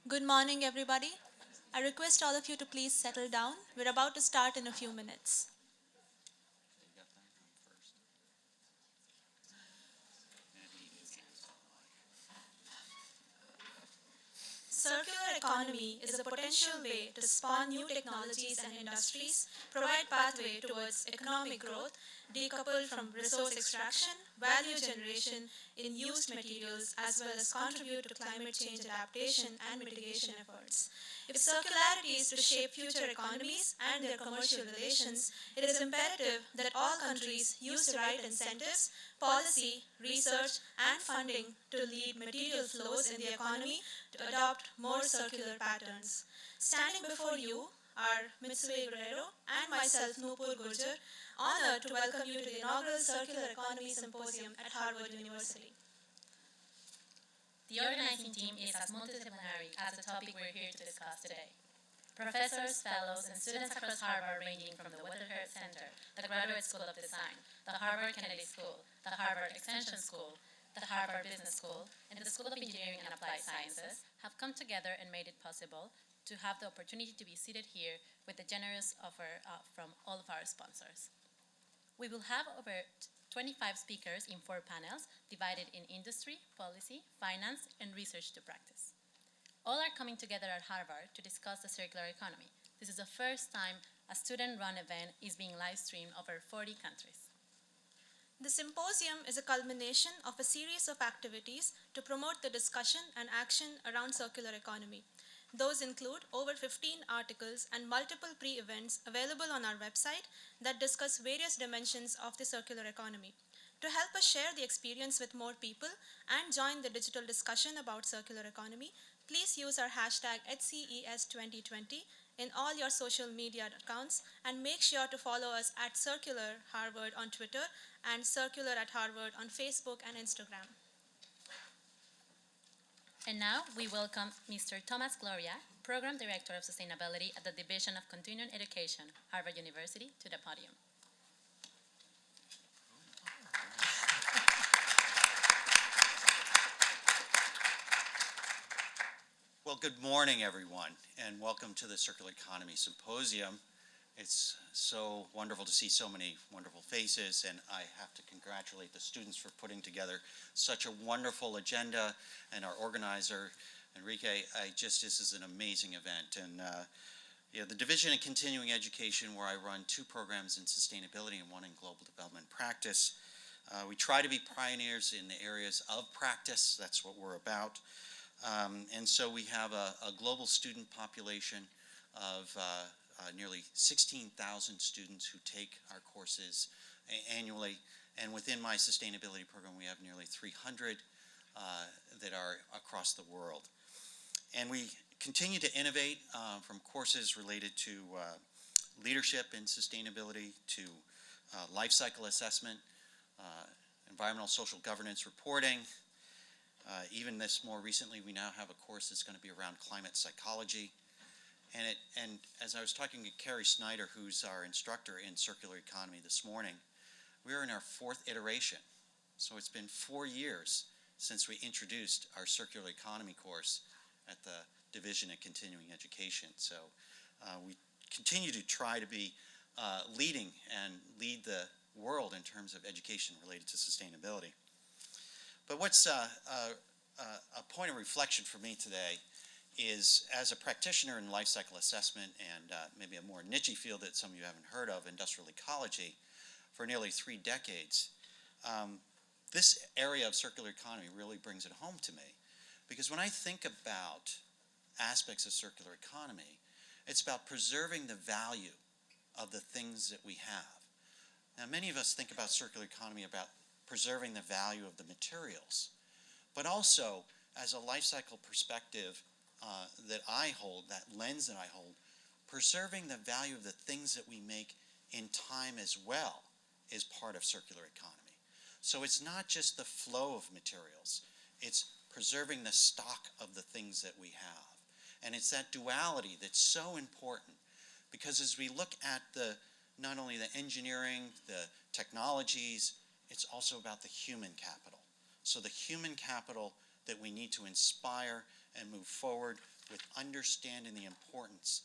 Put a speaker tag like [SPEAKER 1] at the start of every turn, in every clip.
[SPEAKER 1] Good morning, everybody. I request all of you to please settle down. We're about to start in a few minutes. Circular economy is a potential way to spawn new technologies and industries, provide pathway towards economic growth, decoupled from resource extraction, value generation in used materials, as well as contribute to climate change adaptation and mitigation efforts. If circularity is to shape future economies and their commercial relations, it is imperative that all countries use the right incentives, policy, research, and funding to lead material flows in the economy to adopt more circular patterns. Standing before you are Mitsui Guerrero and myself, Nupur Gurjar, honored to welcome you to the inaugural Circular Economy Symposium at Harvard University.
[SPEAKER 2] The organizing team is as multidisciplinary as the topic we're here to discuss today. Professors, fellows, and students across Harvard ranging from the WEATHERHEAD Center, the Graduate School of Design, the Harvard Kennedy School, the Harvard Extension School, the Harvard Business School, and the School of Engineering and Applied Sciences have come together and made it possible to have the opportunity to be seated here with the generous offer from all of our sponsors. We will have over 25 speakers in 4 panels divided in industry, policy, finance, and research to practice. All are coming together at Harvard to discuss the circular economy. This is the first time a student-run event is being live-streamed over 40 countries.
[SPEAKER 1] The symposium is a culmination of a series of activities to promote the discussion and action around circular economy. Those include over 15 articles and multiple pre-events available on our website that discuss various dimensions of the circular economy. To help us share the experience with more people and join the digital discussion about circular economy, please use our hashtag HCES2020 in all your social media accounts and make sure to follow us at Circular Harvard on Twitter and Circular at Harvard on Facebook and Instagram.
[SPEAKER 2] And now we welcome Mr. Thomas Gloria, Program Director of Sustainability at the Division of Continuing Education, Harvard University, to the podium.
[SPEAKER 3] Well, good morning, everyone, and welcome to the Circular Economy Symposium. It's so wonderful to see so many wonderful faces, and I have to congratulate the students for putting together such a wonderful agenda, and our organizer, Enrique. This is an amazing event. And the Division of Continuing Education, where I run 2 programs in sustainability and 1 in global development practice. We try to be pioneers in the areas of practice. That's what we're about. And so we have a global student population of nearly 16,000 students who take our courses annually. And within my sustainability program, we have nearly 300 that are across the world. And we continue to innovate from courses related to leadership in sustainability to life cycle assessment, environmental social governance reporting. Even this more recently, we now have a course that's going to be around climate psychology. And as I was talking to Carrie Snyder, who's our instructor in circular economy this morning, we're in our 4th iteration. So it's been 4 years since we introduced our circular economy course at the Division of Continuing Education. So we continue to try to be leading and lead the world in terms of education related to sustainability. But what's a point of reflection for me today is, as a practitioner in life cycle assessment and maybe a more niche field that some of you haven't heard of, industrial ecology, for nearly 3 decades, this area of circular economy really brings it home to me. Because when I think about aspects of circular economy, it's about preserving the value of the things that we have. Now, many of us think about circular economy about preserving the value of the materials, but also as a life cycle perspective that I hold, that lens that I hold, preserving the value of the things that we make in time as well is part of circular economy. So it's not just the flow of materials, it's preserving the stock of the things that we have. And it's that duality that's so important, because as we look at not only the engineering, the technologies, it's also about the human capital. So the human capital that we need to inspire and move forward with understanding the importance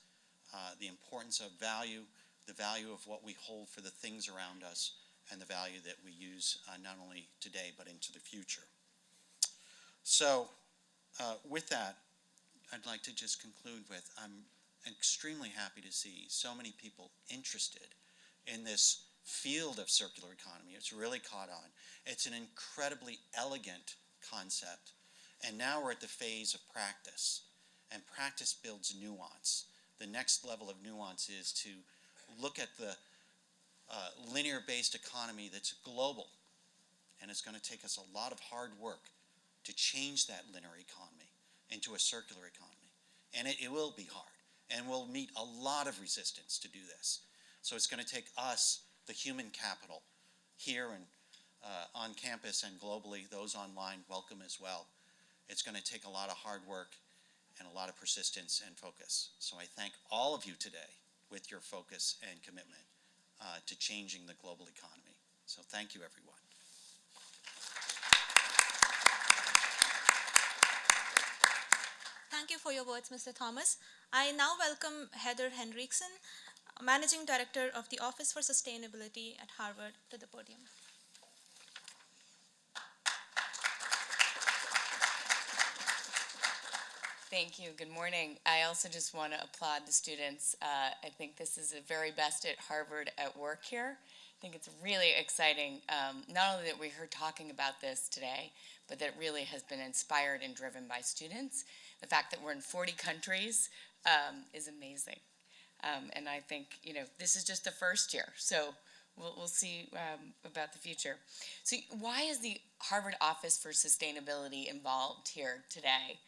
[SPEAKER 3] of value, the value of what we hold for the things around us, and the value that we use not only today but into the future. So with that, I'd like to just conclude with, I'm extremely happy to see so many people interested in this field of circular economy. It's really caught on. It's an incredibly elegant concept, and now we're at the phase of practice, and practice builds nuance. The next level of nuance is to look at the linear-based economy that's global, and it's going to take us a lot of hard work to change that linear economy into a circular economy, and it will be hard, and we'll meet a lot of resistance to do this. So it's going to take us, the human capital, here and on campus and globally, those online, welcome as well. It's going to take a lot of hard work and a lot of persistence and focus. So I thank all of you today with your focus and commitment to changing the global economy. So thank you, everyone.
[SPEAKER 1] Thank you for your words, Mr. Thomas. I now welcome Heather Henricksen, Managing Director of the Office for Sustainability at Harvard, to the podium.
[SPEAKER 4] Thank you. Good morning. I also just want to applaud the students. I think this is the very best at Harvard at work here. I think it's really exciting, not only that we're here talking about this today, but that it really has been inspired and driven by students. The fact that we're in 40 countries is amazing. And I think, this is just the first year. So we'll see about the future. So why is the Harvard Office for Sustainability involved here today?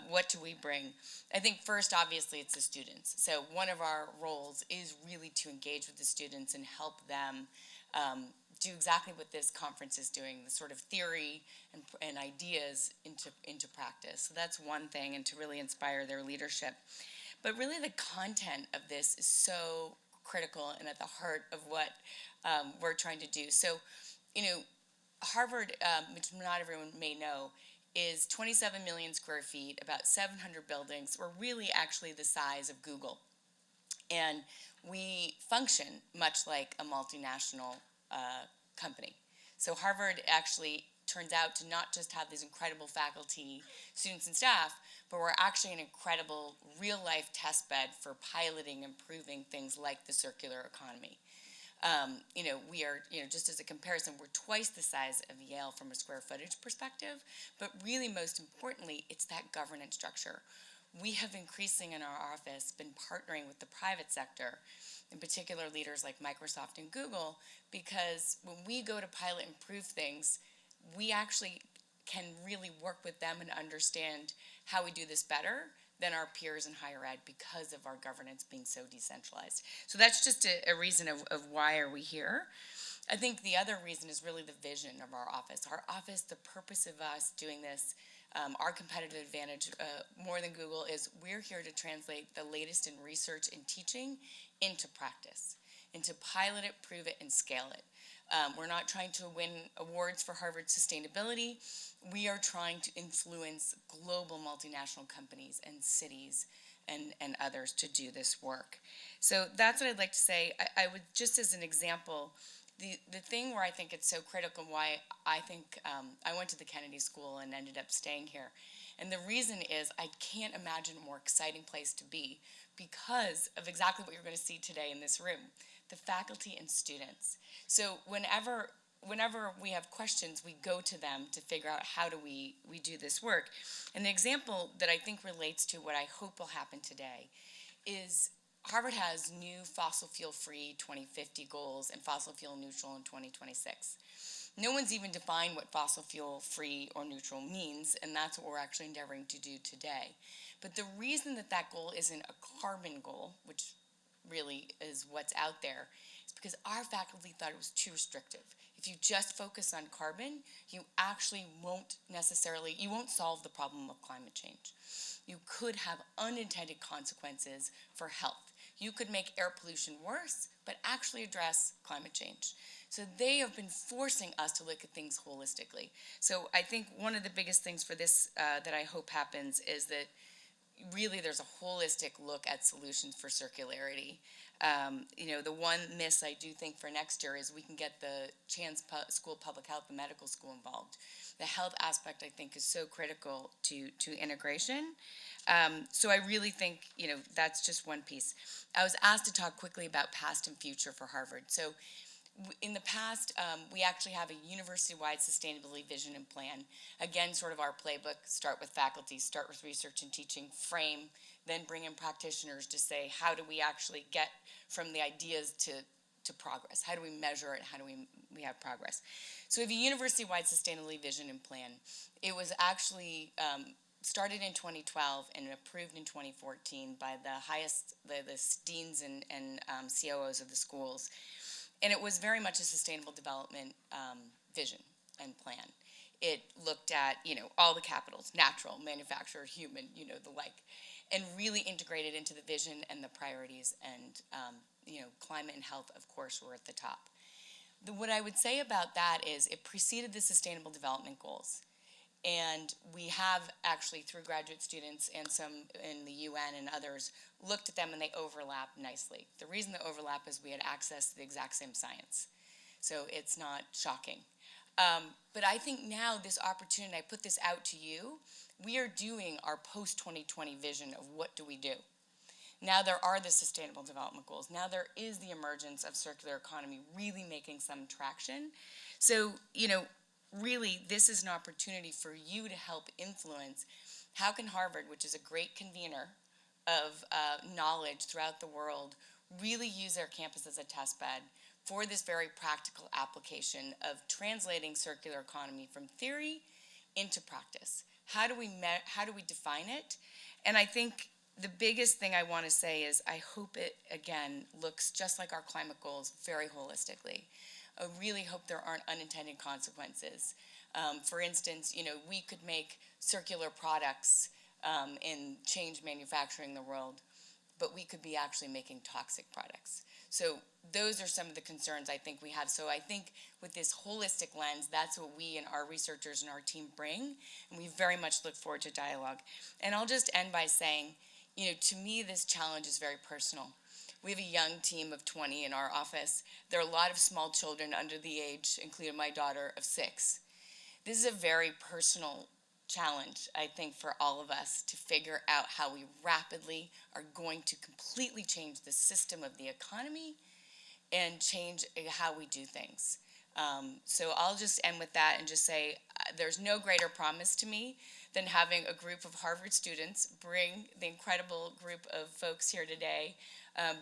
[SPEAKER 4] What do we bring? I think first, obviously, it's the students. So one of our roles is really to engage with the students and help them do exactly what this conference is doing, the sort of theory and ideas into practice. So that's one thing, and to really inspire their leadership. But really the content of this is so critical and at the heart of what we're trying to do. So, Harvard, which not everyone may know, is 27 million square feet, about 700 buildings. We're really actually the size of Google. And we function much like a multinational company. So Harvard actually turns out to not just have these incredible faculty, students, and staff, but we're actually an incredible real-life test bed for piloting and proving things like the circular economy. We are, just as a comparison, we're twice the size of Yale from a square footage perspective, but really most importantly, it's that governance structure. We have increasing in our office been partnering with the private sector, in particular leaders like Microsoft and Google, because when we go to pilot and prove things, we actually can really work with them and understand how we do this better than our peers in higher ed because of our governance being so decentralized. So that's just a reason of why are we here. I think the other reason is really the vision of our office. Our office, the purpose of us doing this, our competitive advantage more than Google is we're here to translate the latest in research and teaching into practice, and to pilot it, prove it, and scale it. We're not trying to win awards for Harvard sustainability. We are trying to influence global multinational companies and cities and others to do this work. So that's what I'd like to say. I would, just as an example, the thing where I think it's so critical, why I think I went to the Kennedy School and ended up staying here. And the reason is I can't imagine a more exciting place to be because of exactly what you're going to see today in this room, the faculty and students. So whenever we have questions, we go to them to figure out how do we do this work. And the example that I think relates to what I hope will happen today is Harvard has new fossil fuel free 2050 goals and fossil fuel neutral in 2026. No one's even defined what fossil fuel free or neutral means, and that's what we're actually endeavoring to do today. But the reason that goal isn't a carbon goal, which really is what's out there, is because our faculty thought it was too restrictive. If you just focus on carbon, you actually won't solve the problem of climate change. You could have unintended consequences for health. You could make air pollution worse, but actually address climate change. So they have been forcing us to look at things holistically. So I think one of the biggest things for this that I hope happens is that really there's a holistic look at solutions for circularity. The one miss I do think for next year is we can get the School of Public Health, the medical school involved. The health aspect, I think, is so critical to integration. So I really think, that's just one piece. I was asked to talk quickly about past and future for Harvard. So in the past, we actually have a university-wide sustainability vision and plan. Again, sort of our playbook: start with faculty, start with research and teaching, frame, then bring in practitioners to say, how do we actually get from the ideas to progress? How do we measure it? How do we have progress? So we have a university-wide sustainability vision and plan. It was actually started in 2012 and approved in 2014 by the deans and COOs of the schools. And it was very much a sustainable development vision and plan. It looked at, all the capitals: natural, manufacturer, human, the like, and really integrated into the vision and the priorities. And, climate and health, of course, were at the top. What I would say about that is it preceded the Sustainable Development Goals. And we have actually, through graduate students and some in the UN and others, looked at them, and they overlap nicely. The reason they overlap is we had access to the exact same science. So it's not shocking. But I think now this opportunity, I put this out to you, we are doing our post-2020 vision of what do we do. Now there are the Sustainable Development Goals. Now there is the emergence of circular economy really making some traction. So, really, this is an opportunity for you to help influence how can Harvard, which is a great convener of knowledge throughout the world, really use their campus as a test bed for this very practical application of translating circular economy from theory into practice. How do we define it? And I think the biggest thing I want to say is I hope it, again, looks just like our climate goals very holistically. I really hope there aren't unintended consequences. For instance, we could make circular products and change manufacturing the world, but we could be actually making toxic products. So those are some of the concerns I think we have. So I think with this holistic lens, that's what we and our researchers and our team bring, and we very much look forward to dialogue. And I'll just end by saying, to me, this challenge is very personal. We have a young team of 20 in our office. There are a lot of small children under the age, including my daughter, of 6. This is a very personal challenge, I think, for all of us to figure out how we rapidly are going to completely change the system of the economy and change how we do things. So I'll just end with that and just say there's no greater promise to me than having a group of Harvard students bring the incredible group of folks here today,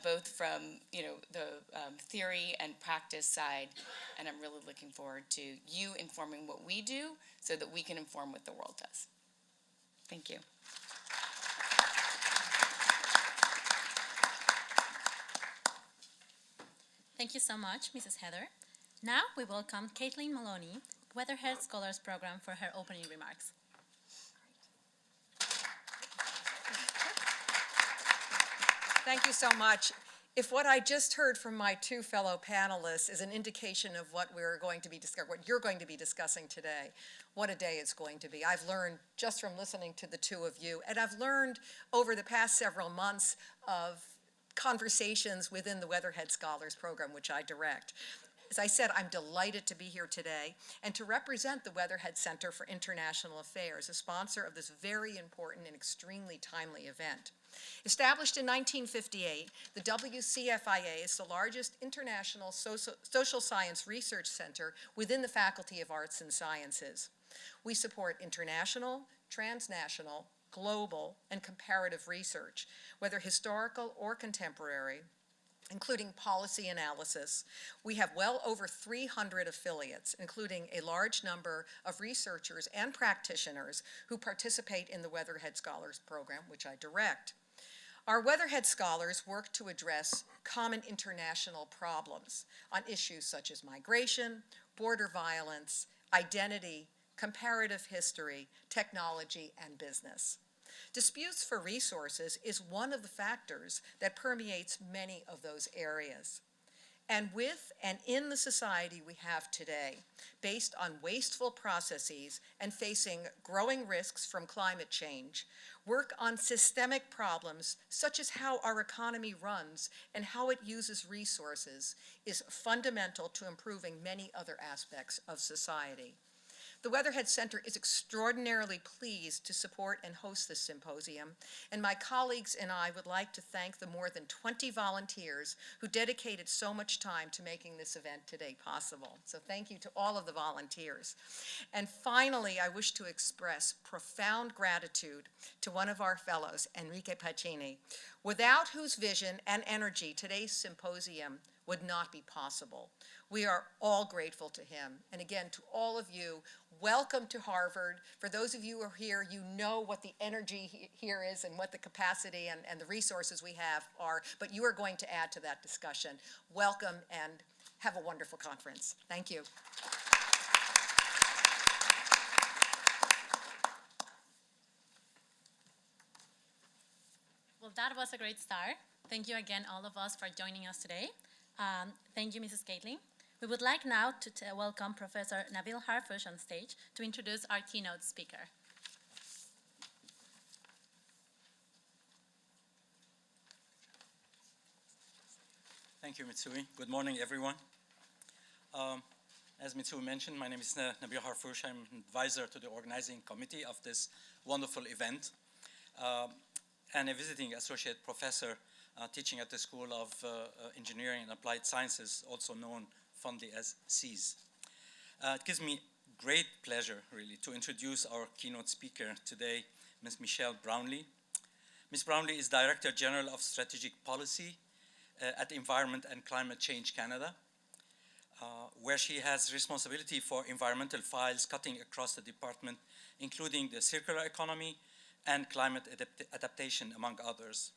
[SPEAKER 4] both from the theory and practice side, and I'm really looking forward to you informing what we do so that we can inform what the world does. Thank you.
[SPEAKER 2] Thank you so much, Mrs. Heather. Now we welcome KATHLEEN Maloney, WEATHERHEAD Scholars Program, for her opening remarks.
[SPEAKER 5] Thank you so much. If what I just heard from my 2 fellow panelists is an indication of what you're going to be discussing today, what a day it's going to be. I've learned just from listening to the 2 of you, and I've learned over the past several months of conversations within the WEATHERHEAD Scholars Program, which I direct. As I said, I'm delighted to be here today and to represent the WEATHERHEAD Center for International Affairs, a sponsor of this very important and extremely timely event. Established in 1958, the WCFIA is the largest international social science research center within the Faculty of Arts and Sciences. We support international, transnational, global, and comparative research, whether historical or contemporary, including policy analysis. We have well over 300 affiliates, including a large number of researchers and practitioners who participate in the WEATHERHEAD Scholars Program, which I direct. Our WEATHERHEAD scholars work to address common international problems on issues such as migration, border violence, identity, comparative history, technology, and business. Disputes for resources is one of the factors that permeates many of those areas. and with and in the society we have today, based on wasteful processes and facing growing risks from climate change, work on systemic problems such as how our economy runs and how it uses resources is fundamental to improving many other aspects of society. The Weatherhead Center is extraordinarily pleased to support and host this symposium, and my colleagues and I would like to thank the more than 20 volunteers who dedicated so much time to making this event today possible. So thank you to all of the volunteers. And finally, I wish to express profound gratitude to one of our fellows, Enrique Pacini, without whose vision and energy today's symposium would not be possible. We are all grateful to him. And again, to all of you, welcome to Harvard. For those of you who are here, you know what the energy here is and what the capacity and the resources we have are, but you are going to add to that discussion. Welcome and have a wonderful conference. Thank you.
[SPEAKER 2] Well, that was a great start. Thank you again, all of us, for joining us today. Thank you, Mrs. KATHLEEN. We would like now to welcome Professor Nabil Harfouch on stage to introduce our keynote speaker.
[SPEAKER 6] Thank you, Mitsui. Good morning, everyone. As Mitsui mentioned, my name is Nabil Harfouch. I'm an advisor to the organizing committee of this wonderful event and a visiting associate professor teaching at the School of Engineering and Applied Sciences, also known fondly as SEAS. It gives me great pleasure, really, to introduce our keynote speaker today, Ms. Michelle Brownlee. Ms. Brownlee is Director General of Strategic Policy at Environment and Climate Change Canada, where she has responsibility for environmental files cutting across the department, including the circular economy and climate adaptation, among others.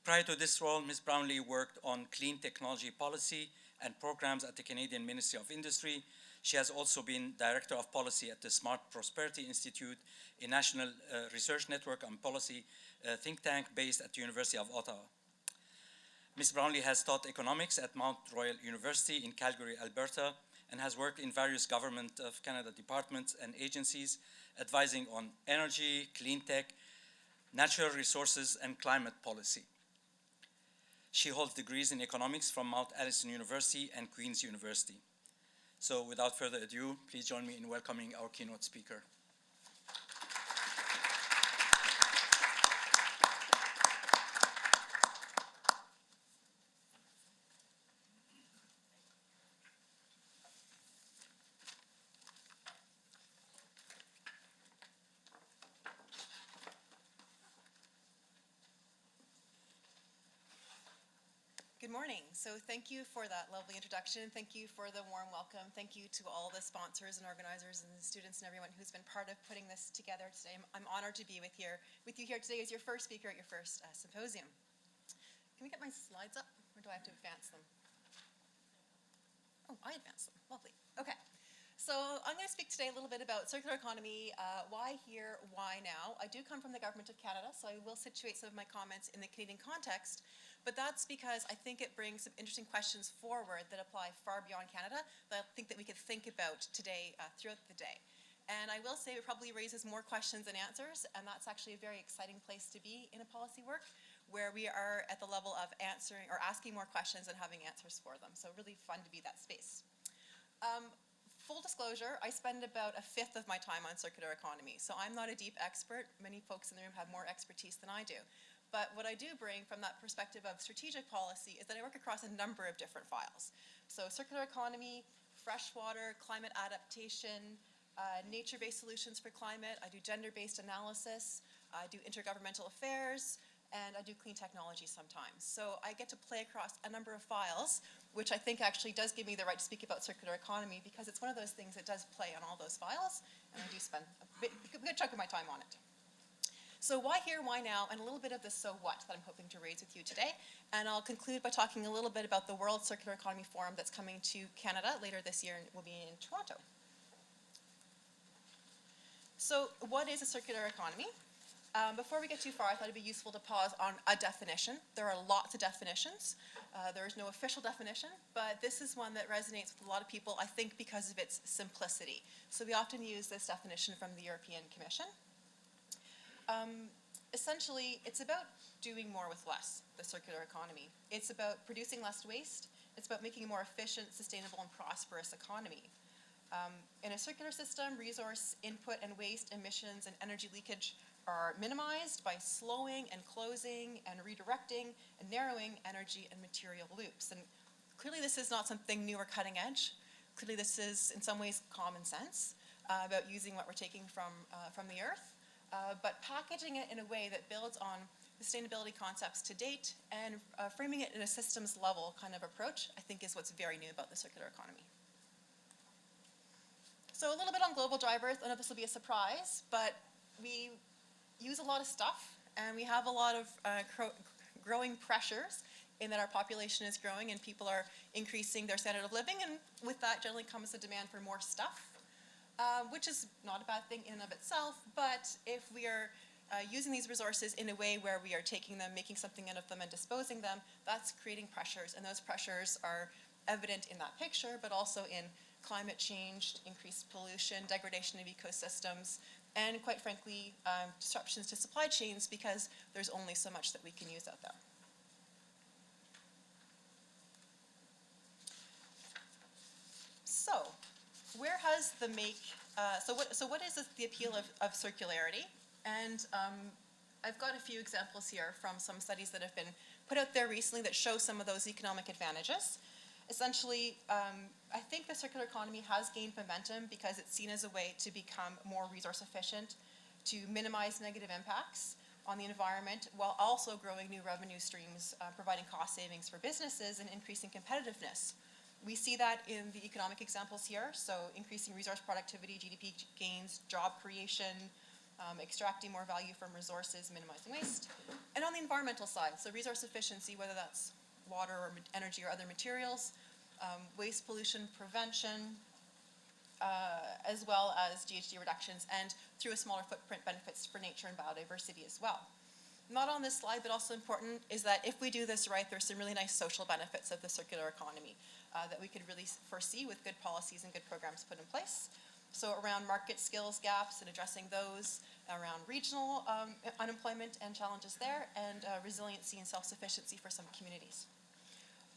[SPEAKER 6] Prior to this role, Ms. Brownlee worked on clean technology policy and programs at the Canadian Ministry of Industry. She has also been Director of Policy at the Smart Prosperity Institute, a national research network on policy think tank based at the University of Ottawa. Ms. Brownlee has taught economics at Mount Royal University in Calgary, Alberta, and has worked in various Government of Canada departments and agencies, advising on energy, clean tech, natural resources, and climate policy. She holds degrees in economics from Mount Allison University and Queen's University. So without further ado, please join me in welcoming our keynote speaker.
[SPEAKER 7] Good morning. So thank you for that lovely introduction. Thank you for the warm welcome. Thank you to all the sponsors and organizers and students and everyone who's been part of putting this together today. I'm honored to be with you here today as your first speaker at your first symposium. Can we get my slides up, or do I have to advance them? Oh, I advanced them. Lovely. Okay. So I'm going to speak today a little bit about circular economy, why here, why now. I do come from the Government of Canada, so I will situate some of my comments in the Canadian context, but that's because I think it brings some interesting questions forward that apply far beyond Canada that I think that we could think about today throughout the day. And I will say it probably raises more questions than answers, and that's actually a very exciting place to be in a policy work, where we are at the level of answering or asking more questions and having answers for them. So really fun to be that space. Full disclosure, I spend about a fifth of my time on circular economy, so I'm not a deep expert. Many folks in the room have more expertise than I do. But what I do bring from that perspective of strategic policy is that I work across a number of different files. So circular economy, freshwater, climate adaptation, nature-based solutions for climate. I do gender-based analysis. I do intergovernmental affairs, and I do clean technology sometimes. So I get to play across a number of files, which I think actually does give me the right to speak about circular economy, because it's one of those things that does play on all those files, and I do spend a good chunk of my time on it. So why here, why now, and a little bit of the so what that I'm hoping to raise with you today. And I'll conclude by talking a little bit about the World Circular Economy Forum that's coming to Canada later this year, and it will be in Toronto. So what is a circular economy? Before we get too far, I thought it'd be useful to pause on a definition. There are lots of definitions. There is no official definition, but this is one that resonates with a lot of people, I think, because of its simplicity. So we often use this definition from the European Commission. Essentially, it's about doing more with less, the circular economy. It's about producing less waste. It's about making a more efficient, sustainable, and prosperous economy. In a circular system, resource input and waste emissions and energy leakage are minimized by slowing and closing and redirecting and narrowing energy and material loops. And clearly this is not something new or cutting edge. Clearly this is in some ways common sense about using what we're taking from the earth, but packaging it in a way that builds on sustainability concepts to date and framing it in a systems level kind of approach, I think is what's very new about the circular economy. So a little bit on global drivers. I know this will be a surprise, but we use a lot of stuff, and we have a lot of growing pressures in that our population is growing and people are increasing their standard of living, and with that generally comes a demand for more stuff, which is not a bad thing in and of itself, but if we are using these resources in a way where we are taking them, making something out of them, and disposing them, that's creating pressures, and those pressures are evident in that picture, but also in climate change, increased pollution, degradation of ecosystems, and quite frankly, disruptions to supply chains because there's only so much that we can use out there. So, where has the what is the appeal of circularity? And I've got a few examples here from some studies that have been put out there recently that show some of those economic advantages. Essentially, I think the circular economy has gained momentum because it's seen as a way to become more resource efficient, to minimize negative impacts on the environment, while also growing new revenue streams, providing cost savings for businesses and increasing competitiveness. We see that in the economic examples here, so increasing resource productivity, GDP gains, job creation, extracting more value from resources, minimizing waste. And on the environmental side, so resource efficiency, whether that's water or energy or other materials, waste pollution prevention, as well as GHG reductions, and through a smaller footprint benefits for nature and biodiversity as well. Not on this slide, but also important, is that if we do this right, there's some really nice social benefits of the circular economy that we could really foresee with good policies and good programs put in place. So around market skills gaps and addressing those, around regional unemployment and challenges there, and resiliency and self-sufficiency for some communities.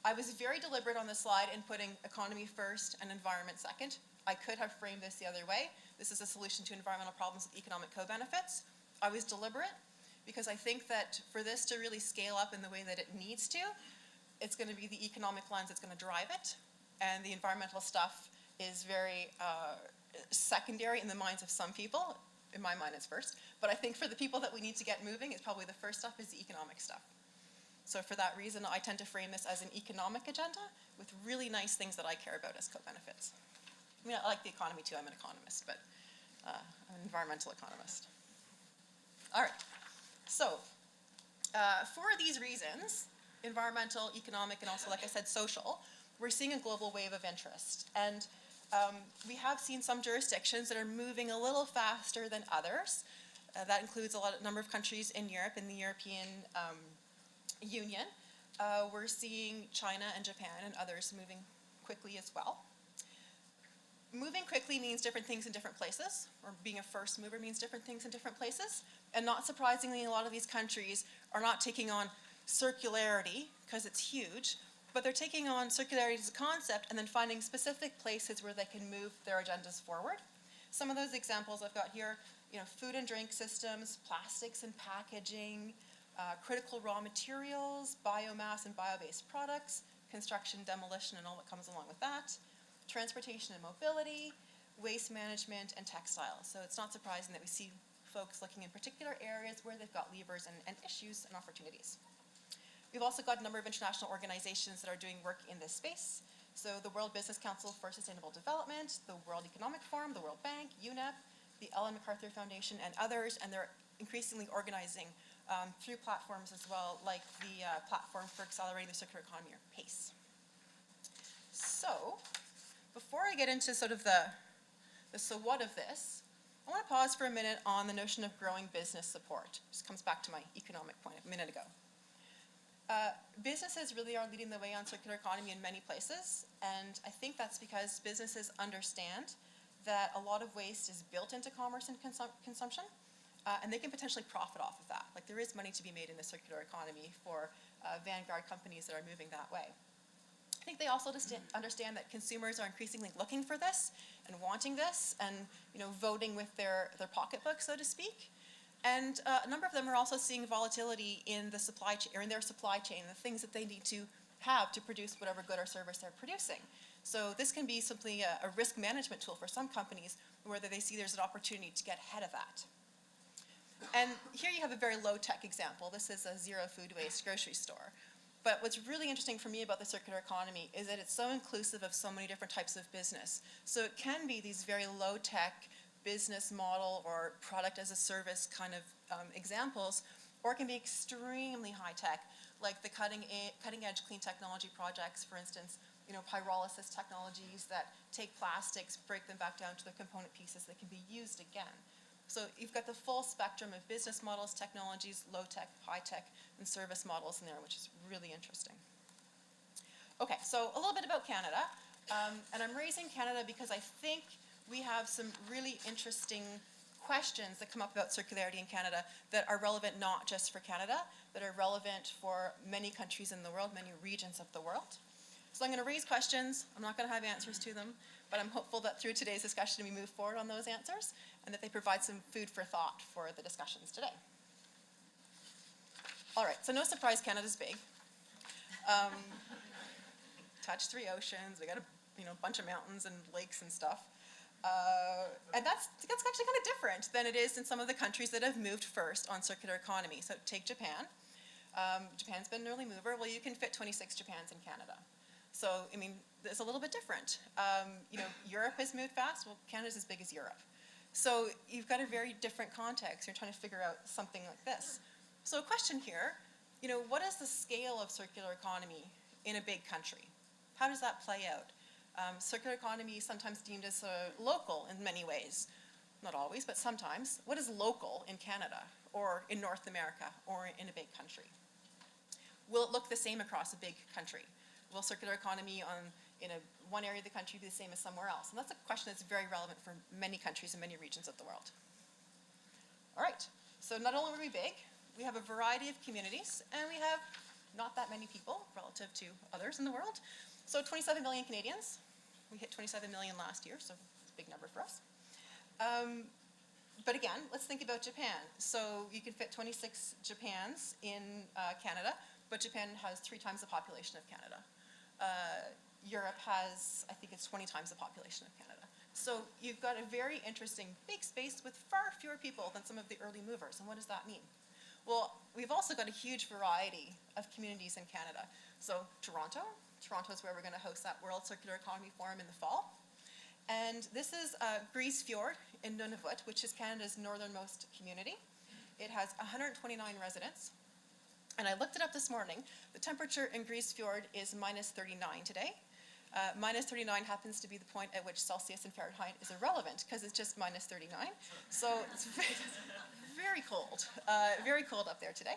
[SPEAKER 7] I was very deliberate on this slide in putting economy first and environment second. I could have framed this the other way. This is a solution to environmental problems with economic co-benefits. I was deliberate because I think that for this to really scale up in the way that it needs to, it's going to be the economic lens that's going to drive it, and the environmental stuff is very secondary in the minds of some people. In my mind, it's first. But I think for the people that we need to get moving, it's probably the first stuff is the economic stuff. So for that reason, I tend to frame this as an economic agenda with really nice things that I care about as co-benefits. I mean, I like the economy too. I'm an economist, but I'm an environmental economist. All right. So for these reasons, environmental, economic, and also, like I said, social, we're seeing a global wave of interest. And we have seen some jurisdictions that are moving a little faster than others. That includes a number of countries in Europe, in the European Union. We're seeing China and Japan and others moving quickly as well. Moving quickly means different things in different places, or being a first mover means different things in different places. And not surprisingly, a lot of these countries are not taking on circularity, because it's huge, but they're taking on circularity as a concept and then finding specific places where they can move their agendas forward. Some of those examples I've got here, food and drink systems, plastics and packaging, critical raw materials, biomass and bio-based products, construction, demolition, and all that comes along with that, transportation and mobility, waste management, and textiles. So it's not surprising that we see folks looking in particular areas where they've got levers and issues and opportunities. We've also got a number of international organizations that are doing work in this space. So the World Business Council for Sustainable Development, the World Economic Forum, the World Bank, UNEP, the Ellen MacArthur Foundation, and others, and they're increasingly organizing through platforms as well, like the Platform for Accelerating the Circular Economy, or PACE. So, before I get into sort of the so what of this, I want to pause for a minute on the notion of growing business support. This comes back to my economic point a minute ago. Businesses really are leading the way on circular economy in many places, and I think that's because businesses understand that a lot of waste is built into commerce and consumption, and they can potentially profit off of that. Like, there is money to be made in the circular economy for vanguard companies that are moving that way. I think they also understand that consumers are increasingly looking for this and wanting this, and voting with their pocketbook, so to speak. And a number of them are also seeing volatility in the supply chain, or in their supply chain, the things that they need to have to produce whatever good or service they're producing. So this can be simply a risk management tool for some companies, where they see there's an opportunity to get ahead of that. And here you have a very low-tech example. This is a zero food waste grocery store. But what's really interesting for me about the circular economy is that it's so inclusive of so many different types of business. So it can be these very low-tech business model or product as a service kind of examples, or it can be extremely high-tech, like the cutting-edge clean technology projects, for instance, pyrolysis technologies that take plastics, break them back down to the component pieces that can be used again. So you've got the full spectrum of business models, technologies, low-tech, high-tech, and service models in there, which is really interesting. Okay, so a little bit about Canada. And I'm raising Canada because I think we have some really interesting questions that come up about circularity in Canada that are relevant not just for Canada, that are relevant for many countries in the world, many regions of the world. So I'm going to raise questions. I'm not going to have answers to them, but I'm hopeful that through today's discussion we move forward on those answers, and that they provide some food for thought for the discussions today. All right, so no surprise, Canada's big. Touch 3 oceans. We got a bunch of mountains and lakes and stuff. And that's actually kind of different than it is in some of the countries that have moved first on circular economy. So take Japan. Japan's been an early mover. Well, you can fit 26 Japans in Canada. So, it's a little bit different. Europe has moved fast. Well, Canada's as big as Europe. So you've got a very different context. You're trying to figure out something like this. So a question here, what is the scale of circular economy in a big country? How does that play out? Circular economy is sometimes deemed as local in many ways. Not always, but sometimes. What is local in Canada, or in North America, or in a big country? Will it look the same across a big country? Will circular economy in one area of the country be the same as somewhere else? And that's a question that's very relevant for many countries and many regions of the world. All right, so not only are we big, we have a variety of communities, and we have not that many people relative to others in the world. So 27 million Canadians. We hit 27 million last year, so it's a big number for us. But again, let's think about Japan. So you can fit 26 Japans in Canada, but Japan has 3 times the population of Canada. Europe has, I think it's 20 times the population of Canada. So you've got a very interesting big space with far fewer people than some of the early movers. And what does that mean? Well, we've also got a huge variety of communities in Canada. So Toronto is where we're going to host that World Circular Economy Forum in the fall. And this is Grise Fjord in Nunavut, which is Canada's northernmost community. It has 129 residents. And I looked it up this morning. The temperature in Grise Fjord is minus 39 today. Minus 39 happens to be the point at which Celsius and Fahrenheit is irrelevant, because it's just minus 39. So it's very cold up there today.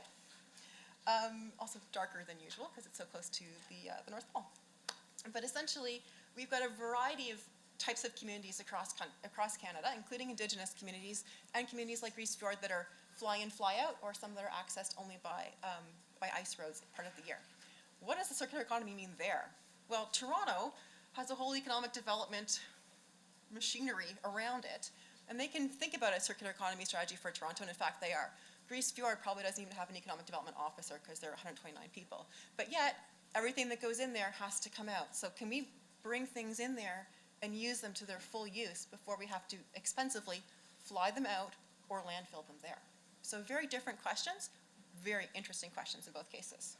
[SPEAKER 7] Also darker than usual, because it's so close to the North Pole. But essentially, we've got a variety of types of communities across Canada, including Indigenous communities and communities like Grise Fjord that are fly-in, fly-out, or some that are accessed only by ice roads part of the year. What does the circular economy mean there? Well, Toronto has a whole economic development machinery around it, and they can think about a circular economy strategy for Toronto, and in fact they are. Grise Fjord probably doesn't even have an economic development officer because there are 129 people. But yet, everything that goes in there has to come out. So can we bring things in there and use them to their full use before we have to expensively fly them out or landfill them there? So very different questions, very interesting questions in both cases.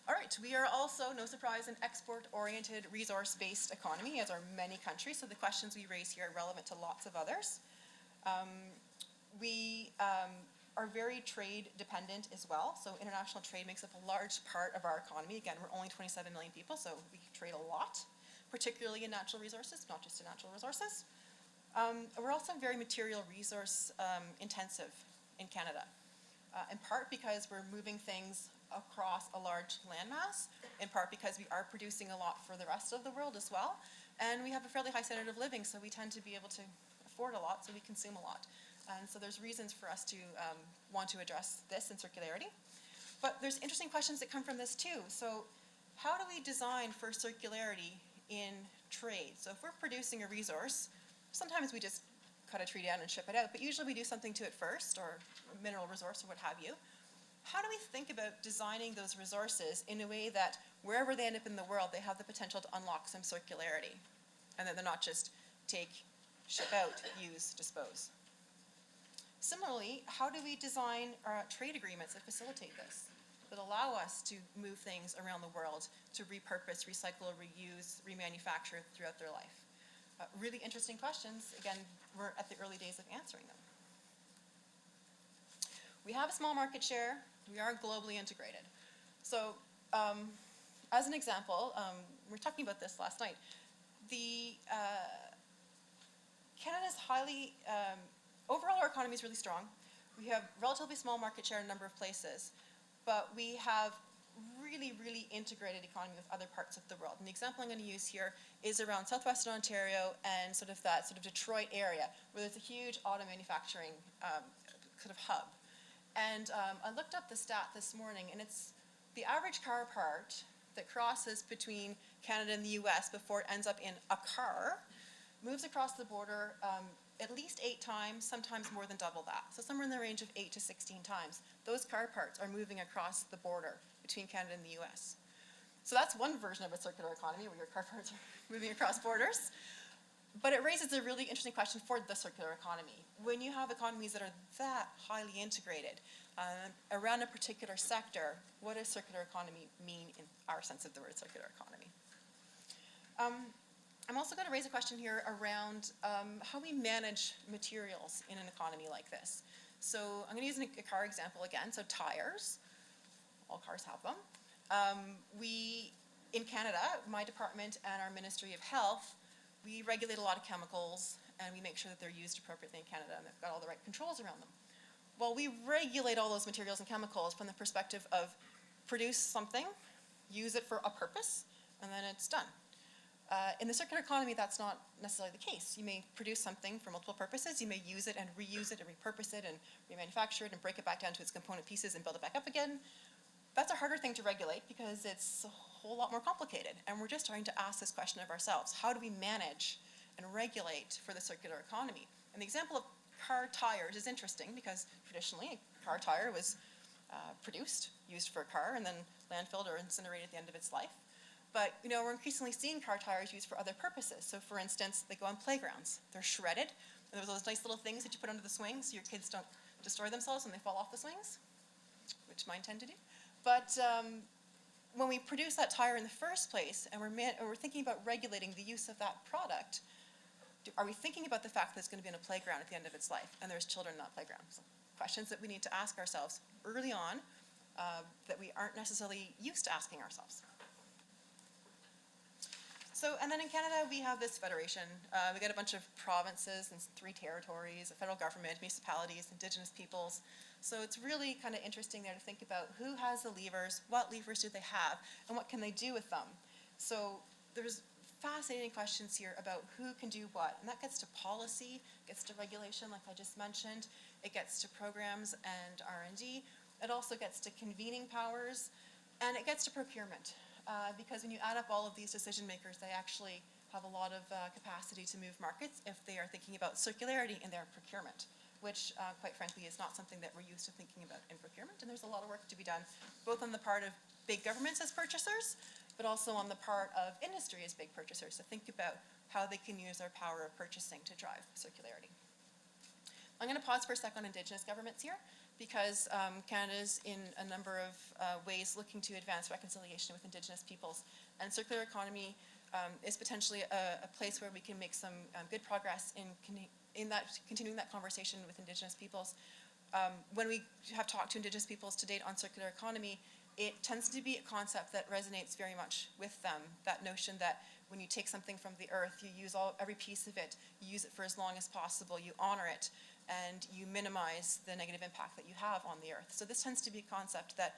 [SPEAKER 7] All right, we are also, no surprise, an export-oriented, resource-based economy, as are many countries, so the questions we raise here are relevant to lots of others. We are very trade-dependent as well, so international trade makes up a large part of our economy. Again, we're only 27 million people, so we trade a lot, particularly in natural resources, not just in natural resources. We're also very material resource intensive in Canada, in part because we're moving things across a large landmass, in part because we are producing a lot for the rest of the world as well, and we have a fairly high standard of living, so we tend to be able to afford a lot, so we consume a lot. And so there's reasons for us to want to address this in circularity. But there's interesting questions that come from this too. So how do we design for circularity in trade? So if we're producing a resource, sometimes we just cut a tree down and ship it out, but usually we do something to it first, or a mineral resource or what have you. How do we think about designing those resources in a way that wherever they end up in the world, they have the potential to unlock some circularity, and that they're not just take, ship out, use, dispose? Similarly, how do we design trade agreements that facilitate this, that allow us to move things around the world to repurpose, recycle, reuse, remanufacture throughout their life? Really interesting questions. Again, we're at the early days of answering them. We have a small market share. We are globally integrated. So as an example, we were talking about this last night. Canada's highly, overall our economy is really strong. We have relatively small market share in a number of places, but we have really, really integrated economy with other parts of the world. And the example I'm going to use here is around southwestern Ontario and sort of that sort of Detroit area, where there's a huge auto manufacturing sort of hub. And I looked up the stat this morning, and it's the average car part that crosses between Canada and the US before it ends up in a car moves across the border at least 8 times, sometimes more than double that. So somewhere in the range of 8 to 16 times. Those car parts are moving across the border between Canada and the US. So that's one version of a circular economy, where your car parts are moving across borders. But it raises a really interesting question for the circular economy. When you have economies that are that highly integrated around a particular sector, what does circular economy mean in our sense of the word circular economy? I'm also going to raise a question here around how we manage materials in an economy like this. So I'm going to use a car example again. So tires, all cars have them. In Canada, my department and our Ministry of Health, we regulate a lot of chemicals, and we make sure that they're used appropriately in Canada, and they've got all the right controls around them. Well, we regulate all those materials and chemicals from the perspective of produce something, use it for a purpose, and then it's done. In the circular economy, that's not necessarily the case. You may produce something for multiple purposes. You may use it and reuse it and repurpose it and remanufacture it and break it back down to its component pieces and build it back up again. That's a harder thing to regulate because it's a whole lot more complicated. And we're just trying to ask this question of ourselves. How do we manage and regulate for the circular economy? And the example of car tires is interesting because traditionally a car tire was produced, used for a car, and then landfilled or incinerated at the end of its life. But we're increasingly seeing car tires used for other purposes. So for instance, they go on playgrounds. They're shredded. And there's those nice little things that you put under the swings so your kids don't destroy themselves when they fall off the swings, which mine tend to do. But when we produce that tire in the first place and we're thinking about regulating the use of that product, are we thinking about the fact that it's going to be in a playground at the end of its life and there's children in that playground? So questions that we need to ask ourselves early on that we aren't necessarily used to asking ourselves. So, and then in Canada, we have this federation. We got a bunch of provinces and 3 territories, a federal government, municipalities, Indigenous peoples. So it's really kind of interesting there to think about who has the levers, what levers do they have, and what can they do with them. So there's fascinating questions here about who can do what, and that gets to policy, gets to regulation, like I just mentioned. It gets to programs and R&D. It also gets to convening powers, and it gets to procurement. Because when you add up all of these decision makers, they actually have a lot of capacity to move markets if they are thinking about circularity in their procurement, which quite frankly is not something that we're used to thinking about in procurement. And there's a lot of work to be done, both on the part of big governments as purchasers, but also on the part of industry as big purchasers to think about how they can use their power of purchasing to drive circularity. I'm going to pause for a sec on Indigenous governments here, because Canada's in a number of ways looking to advance reconciliation with Indigenous peoples. And circular economy is potentially a place where we can make some good progress in continuing that conversation with Indigenous peoples. When we have talked to Indigenous peoples to date on circular economy, it tends to be a concept that resonates very much with them, that notion that when you take something from the earth, you use every piece of it, you use it for as long as possible, you honor it, and you minimize the negative impact that you have on the earth. So this tends to be a concept that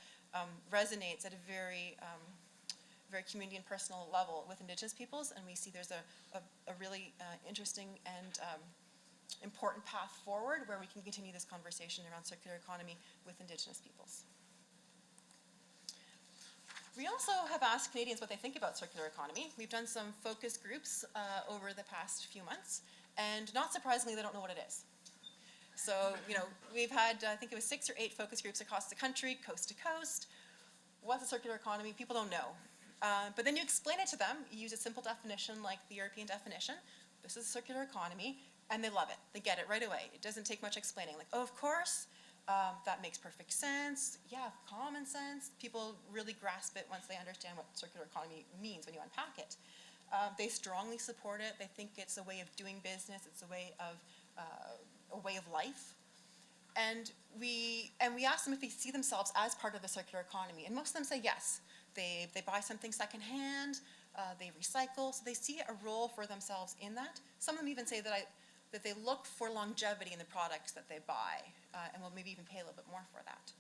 [SPEAKER 7] resonates at a very community and personal level with Indigenous peoples, and we see there's a really interesting and important path forward where we can continue this conversation around circular economy with Indigenous peoples. We also have asked Canadians what they think about circular economy. We've done some focus groups over the past few months, and not surprisingly, they don't know what it is. So, we've had, I think it was 6 or 8 focus groups across the country, coast to coast. What's a circular economy? People don't know. But then you explain it to them, you use a simple definition like the European definition. This is a circular economy, and they love it. They get it right away. It doesn't take much explaining. Like, oh, of course, that makes perfect sense. Yeah, common sense. People really grasp it once they understand what circular economy means when you unpack it. They strongly support it. They think it's a way of doing business. It's a way of life. And we ask them if they see themselves as part of the circular economy, and most of them say yes. They buy something secondhand. They recycle. So they see a role for themselves in that. Some of them even say that they look for longevity in the products that they buy, and will maybe even pay a little bit more for that.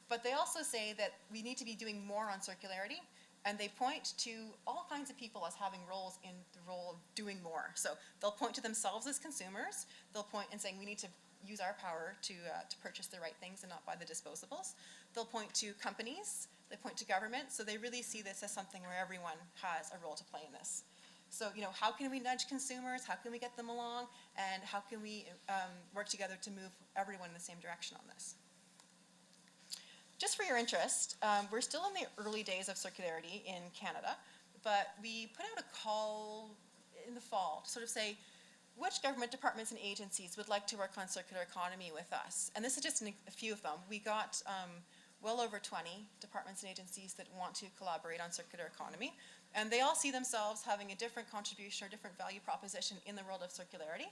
[SPEAKER 7] But they also say that we need to be doing more on circularity, and they point to all kinds of people as having roles in the role of doing more. So they'll point to themselves as consumers. They'll point and saying we need to use our power to purchase the right things and not buy the disposables. They'll point to companies. They point to government. So they really see this as something where everyone has a role to play in this. So, how can we nudge consumers? How can we get them along? And how can we work together to move everyone in the same direction on this? Just for your interest, we're still in the early days of circularity in Canada, but we put out a call in the fall to sort of say, which government departments and agencies would like to work on circular economy with us? And this is just a few of them. We got well over 20 departments and agencies that want to collaborate on circular economy. And they all see themselves having a different contribution or different value proposition in the world of circularity.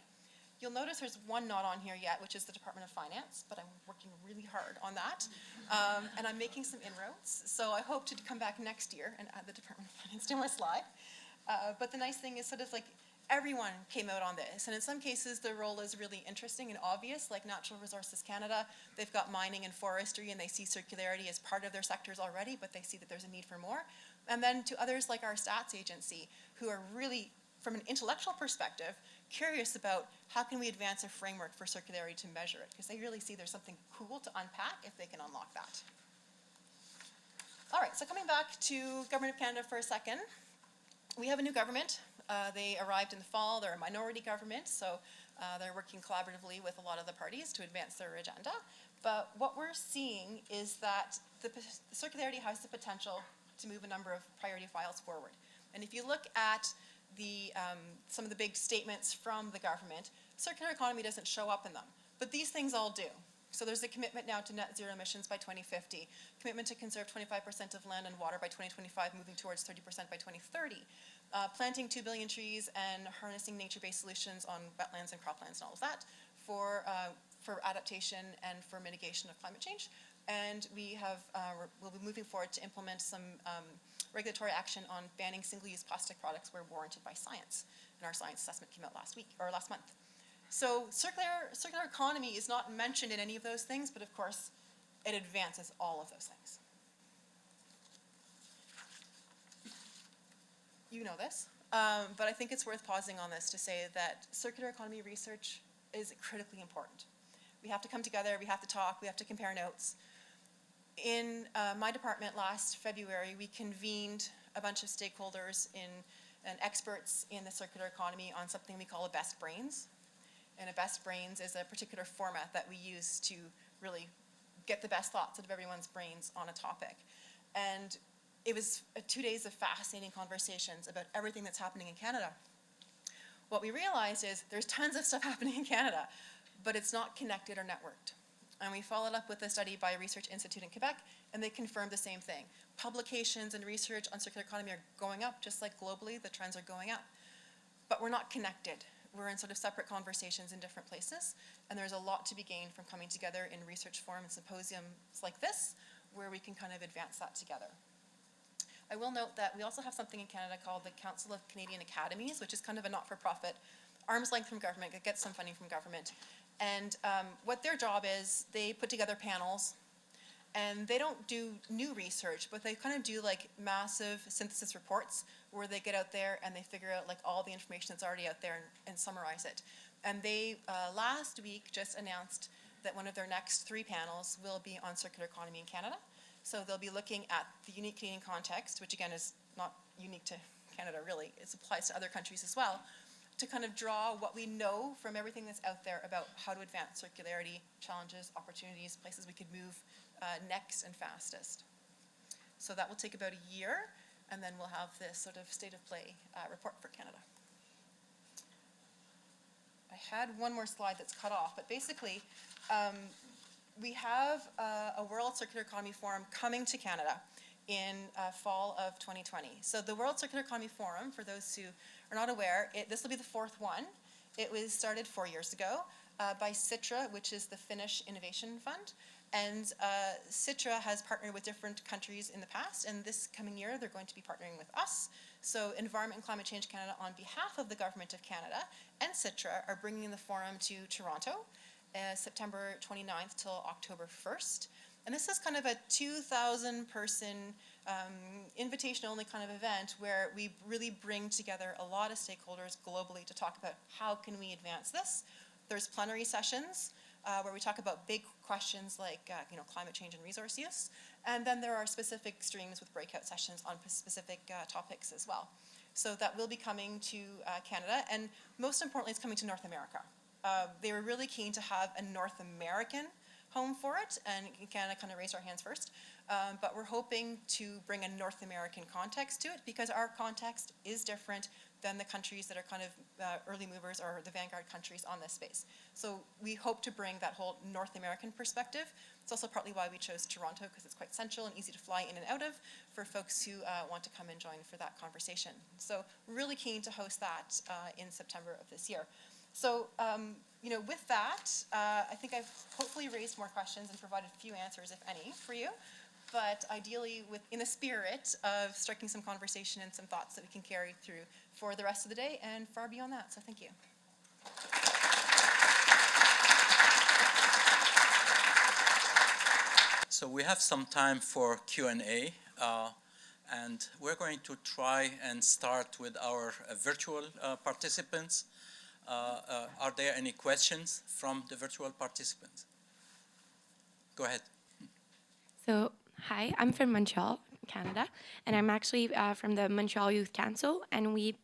[SPEAKER 7] You'll notice there's one not on here yet, which is the Department of Finance, but I'm working really hard on that. And I'm making some inroads. So I hope to come back next year and add the Department of Finance to my slide. But the nice thing is sort of like everyone came out on this. And in some cases, their role is really interesting and obvious, like Natural Resources Canada. They've got mining and forestry, and they see circularity as part of their sectors already, but they see that there's a need for more. And then to others like our stats agency, who are really, from an intellectual perspective, curious about how can we advance a framework for circularity to measure it, because they really see there's something cool to unpack if they can unlock that. All right, so coming back to Government of Canada for a second, we have a new government. They arrived in the fall. They're a minority government, so they're working collaboratively with a lot of the parties to advance their agenda. But what we're seeing is that the circularity has the potential to move a number of priority files forward. And if you look at some of the big statements from the government, circular economy doesn't show up in them, but these things all do. So there's a commitment now to net zero emissions by 2050, commitment to conserve 25% of land and water by 2025, moving towards 30% by 2030, planting 2 billion trees and harnessing nature-based solutions on wetlands and croplands and all of that for adaptation and for mitigation of climate change. And we'll be moving forward to implement some regulatory action on banning single-use plastic products where warranted by science. And our science assessment came out last month. So circular economy is not mentioned in any of those things, but of course, it advances all of those things. You know this, but I think it's worth pausing on this to say that circular economy research is critically important. We have to come together, we have to talk, we have to compare notes. In my department last February, we convened a bunch of stakeholders and experts in the circular economy on something we call a best brains. And a best brains is a particular format that we use to really get the best thoughts out of everyone's brains on a topic. And it was 2 days of fascinating conversations about everything that's happening in Canada. What we realized is there's tons of stuff happening in Canada, but it's not connected or networked. And we followed up with a study by a research institute in Quebec, and they confirmed the same thing. Publications and research on circular economy are going up, just like globally, the trends are going up. But we're not connected. We're in sort of separate conversations in different places, and there's a lot to be gained from coming together in research forums and symposiums like this, where we can kind of advance that together. I will note that we also have something in Canada called the Council of Canadian Academies, which is kind of a not-for-profit, arm's length from government, that gets some funding from government. And what their job is, they put together panels, and they don't do new research, but they kind of do like massive synthesis reports where they get out there and they figure out like all the information that's already out there and summarize it. And they, last week, just announced that one of their next 3 panels will be on circular economy in Canada. So they'll be looking at the unique Canadian context, which again is not unique to Canada really, it applies to other countries as well, to kind of draw what we know from everything that's out there about how to advance circularity, challenges, opportunities, places we could move next and fastest. So that will take about a year, and then we'll have this sort of state of play report for Canada. I had one more slide that's cut off, but basically we have a World Circular Economy Forum coming to Canada in fall of 2020. So the World Circular Economy Forum, for those who are not aware, this will be the 4th one. It was started 4 years ago by Sitra, which is the Finnish Innovation Fund. And Sitra has partnered with different countries in the past, and this coming year they're going to be partnering with us. So Environment and Climate Change Canada, on behalf of the Government of Canada and Sitra, are bringing the forum to Toronto, September 29th till October 1st. And this is kind of a 2,000-person invitation-only kind of event where we really bring together a lot of stakeholders globally to talk about how can we advance this. There's plenary sessions where we talk about big questions like climate change and resource use. And then there are specific streams with breakout sessions on specific topics as well. So that will be coming to Canada, and most importantly, it's coming to North America. They were really keen to have a North American home for it, and Canada kind of raised our hands first. But we're hoping to bring a North American context to it because our context is different than the countries that are kind of early movers or the vanguard countries on this space. So we hope to bring that whole North American perspective. It's also partly why we chose Toronto, because it's quite central and easy to fly in and out of for folks who want to come and join for that conversation. So really keen to host that in September of this year. So with that, I think I've hopefully raised more questions and provided a few answers, if any, for you. But ideally, in the spirit of striking some conversation and some thoughts that we can carry through for the rest of the day and far beyond that. So thank you.
[SPEAKER 6] So we have some time for Q&A, and we're going to try and start with our virtual participants. Are there any questions from the virtual participants? Go ahead.
[SPEAKER 8] So, hi, I'm from Montreal, Canada, and I'm actually from the Montreal Youth Council, and we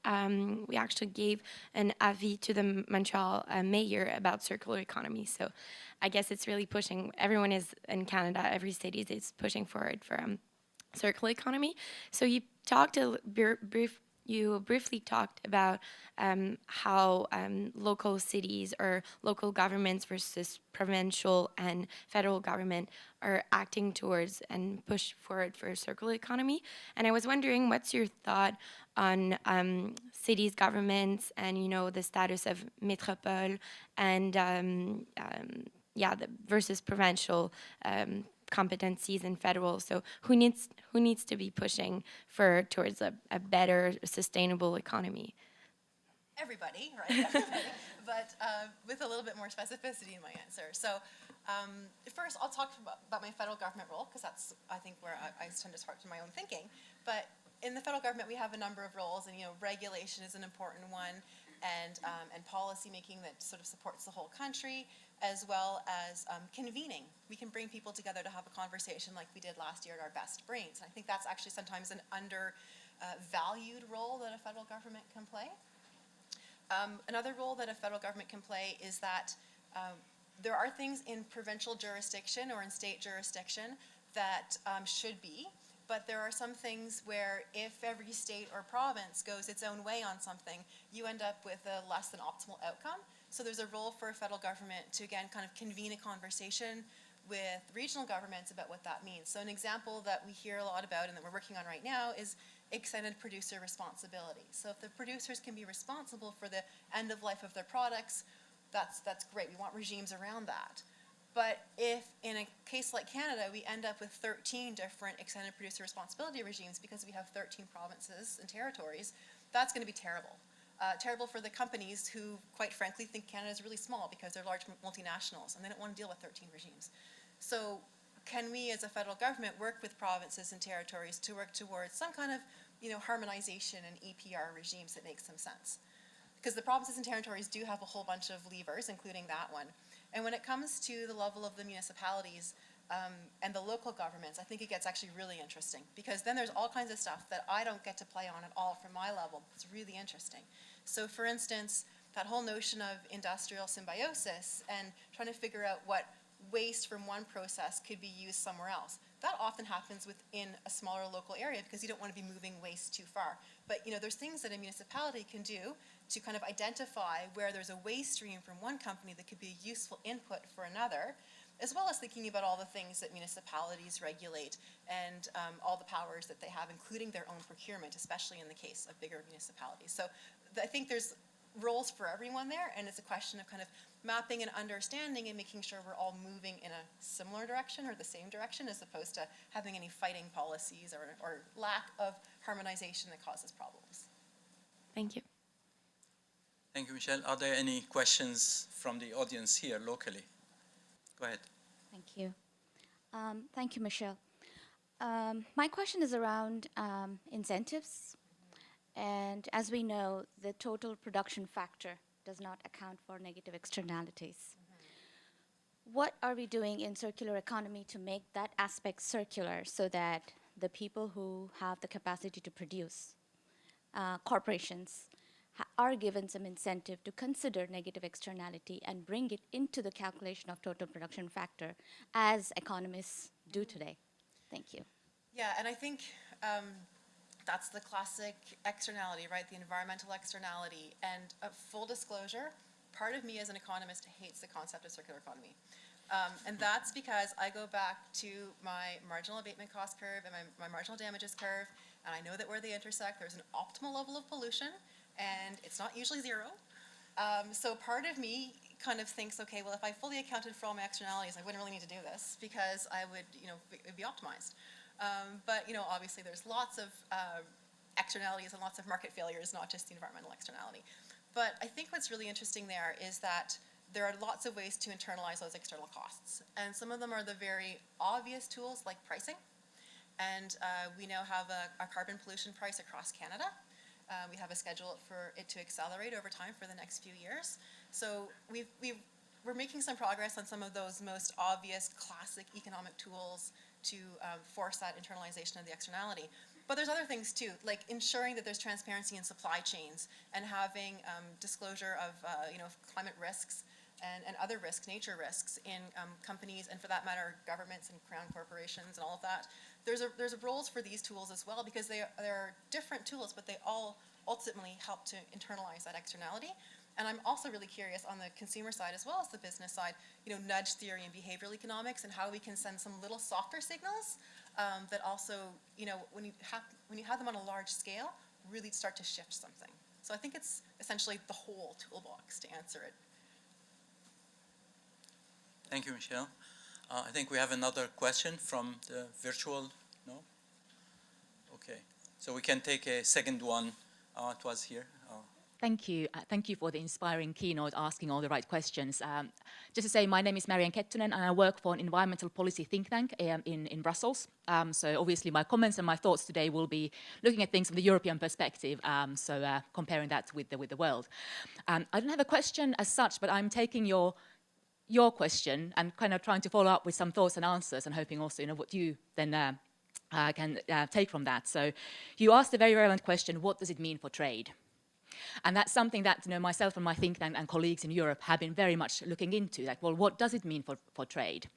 [SPEAKER 8] actually gave an avis to the Montreal mayor about circular economy. So I guess it's really pushing, everyone is in Canada, every city is pushing forward for circular economy. So you talked you briefly talked about how local cities or local governments versus provincial and federal government are acting towards and push forward for a circular economy. And I was wondering, what's your thought on cities, governments, and the status of métropole and versus provincial competencies and federal. So who needs to be pushing towards a better sustainable economy?
[SPEAKER 7] Everybody, right? Everybody. But with a little bit more specificity in my answer. So first, I'll talk about my federal government role, because that's, I think, where I tend to start to my own thinking. But in the federal government, we have a number of roles, and regulation is an important one, and policy making that sort of supports the whole country, as well as convening. We can bring people together to have a conversation like we did last year at our Best Brains. And I think that's actually sometimes an undervalued role that a federal government can play. Another role that a federal government can play is that there are things in provincial jurisdiction or in state jurisdiction that should be, but there are some things where if every state or province goes its own way on something, you end up with a less than optimal outcome. So there's a role for a federal government to, again, kind of convene a conversation with regional governments about what that means. So an example that we hear a lot about and that we're working on right now is extended producer responsibility. So if the producers can be responsible for the end of life of their products, that's great. We want regimes around that. But if in a case like Canada, we end up with 13 different extended producer responsibility regimes because we have 13 provinces and territories, that's going to be terrible. Terrible for the companies who, quite frankly, think Canada is really small because they're large multinationals and they don't want to deal with 13 regimes. So can we as a federal government work with provinces and territories to work towards some kind of harmonization and EPR regimes that make some sense? Because the provinces and territories do have a whole bunch of levers, including that one. And when it comes to the level of the municipalities and the local governments, I think it gets actually really interesting, because then there's all kinds of stuff that I don't get to play on at all from my level. It's really interesting. So for instance, that whole notion of industrial symbiosis and trying to figure out what waste from one process could be used somewhere else. That often happens within a smaller local area because you don't want to be moving waste too far. But there's things that a municipality can do to kind of identify where there's a waste stream from one company that could be a useful input for another, as well as thinking about all the things that municipalities regulate and all the powers that they have, including their own procurement, especially in the case of bigger municipalities. So I think there's roles for everyone there, and it's a question of kind of mapping and understanding and making sure we're all moving in a similar direction or the same direction, as opposed to having any fighting policies or lack of harmonization that causes problems.
[SPEAKER 8] Thank you.
[SPEAKER 6] Thank you, Michelle. Are there any questions from the audience here locally? Go ahead.
[SPEAKER 9] Thank you. Thank you, Michelle. My question is around incentives. And as we know, the total production factor does not account for negative externalities. What are we doing in circular economy to make that aspect circular so that the people who have the capacity to produce, corporations, are given some incentive to consider negative externality and bring it into the calculation of total production factor as economists do today? Thank you.
[SPEAKER 7] Yeah, and I think that's the classic externality, right? The environmental externality. And full disclosure, part of me as an economist hates the concept of circular economy. And that's because I go back to my marginal abatement cost curve and my marginal damages curve, and I know that where they intersect, there's an optimal level of pollution, and it's not usually zero. So part of me kind of thinks, okay, well, if I fully accounted for all my externalities, I wouldn't really need to do this because I would, it'd be optimized. But obviously there's lots of externalities and lots of market failures, not just the environmental externality. But I think what's really interesting there is that there are lots of ways to internalize those external costs. And some of them are the very obvious tools like pricing. And we now have a carbon pollution price across Canada. We have a schedule for it to accelerate over time for the next few years. So we're making some progress on some of those most obvious classic economic tools to force that internalization of the externality. But there's other things too, like ensuring that there's transparency in supply chains and having disclosure of climate risks and other risks, nature risks in companies, and for that matter, governments and crown corporations and all of that. There's roles for these tools as well, because they're different tools, but they all ultimately help to internalize that externality. And I'm also really curious on the consumer side as well as the business side, nudge theory and behavioral economics, and how we can send some little softer signals that also, when you have them on a large scale, really start to shift something. So I think it's essentially the whole toolbox to answer it.
[SPEAKER 6] Thank you, Michelle. I think we have another question from the virtual, no? Okay, so we can take a second one. It was here.
[SPEAKER 10] Thank you. Thank you for the inspiring keynote, asking all the right questions. Just to say, my name is Marianne Kettunen, and I work for an environmental policy think tank in Brussels. So obviously my comments and my thoughts today will be looking at things from the European perspective, comparing that with the world. I don't have a question as such, but I'm taking your question and kind of trying to follow up with some thoughts and answers, and hoping also, what you then can take from that. So you asked a very relevant question: what does it mean for trade? And that's something that myself and my think tank and colleagues in Europe have been very much looking into. Like, well, what does it mean for trade?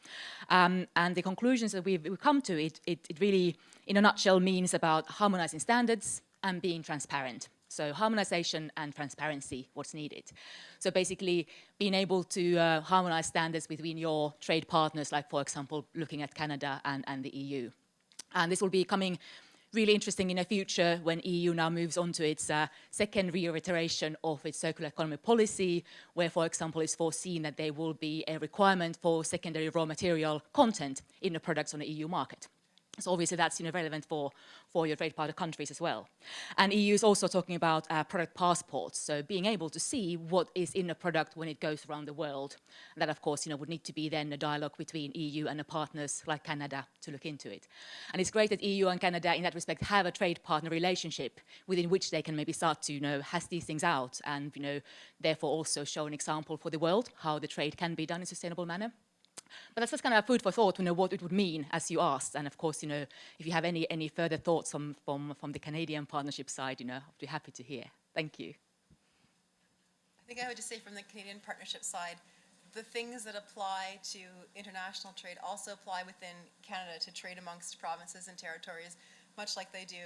[SPEAKER 10] And the conclusions that we've come to, it really, in a nutshell, means about harmonizing standards and being transparent. So harmonization and transparency, what's needed. So basically being able to harmonize standards between your trade partners, like, for example, looking at Canada and the EU. And this will be coming really interesting in the future when EU now moves on to its second reiteration of its circular economy policy, where, for example, it's foreseen that there will be a requirement for secondary raw material content in the products on the EU market. So obviously that's relevant for your trade partner countries as well. And EU is also talking about product passports, so being able to see what is in a product when it goes around the world. And that, of course, would need to be then a dialogue between EU and the partners like Canada to look into it. And it's great that EU and Canada, in that respect, have a trade partner relationship within which they can maybe start to hash these things out and therefore also show an example for the world how the trade can be done in a sustainable manner. But that's just kind of food for thought, what it would mean, as you asked. And of course, if you have any further thoughts from the Canadian partnership side, I'd be happy to hear. Thank you.
[SPEAKER 7] I think I would just say from the Canadian partnership side, the things that apply to international trade also apply within Canada to trade amongst provinces and territories, much like they do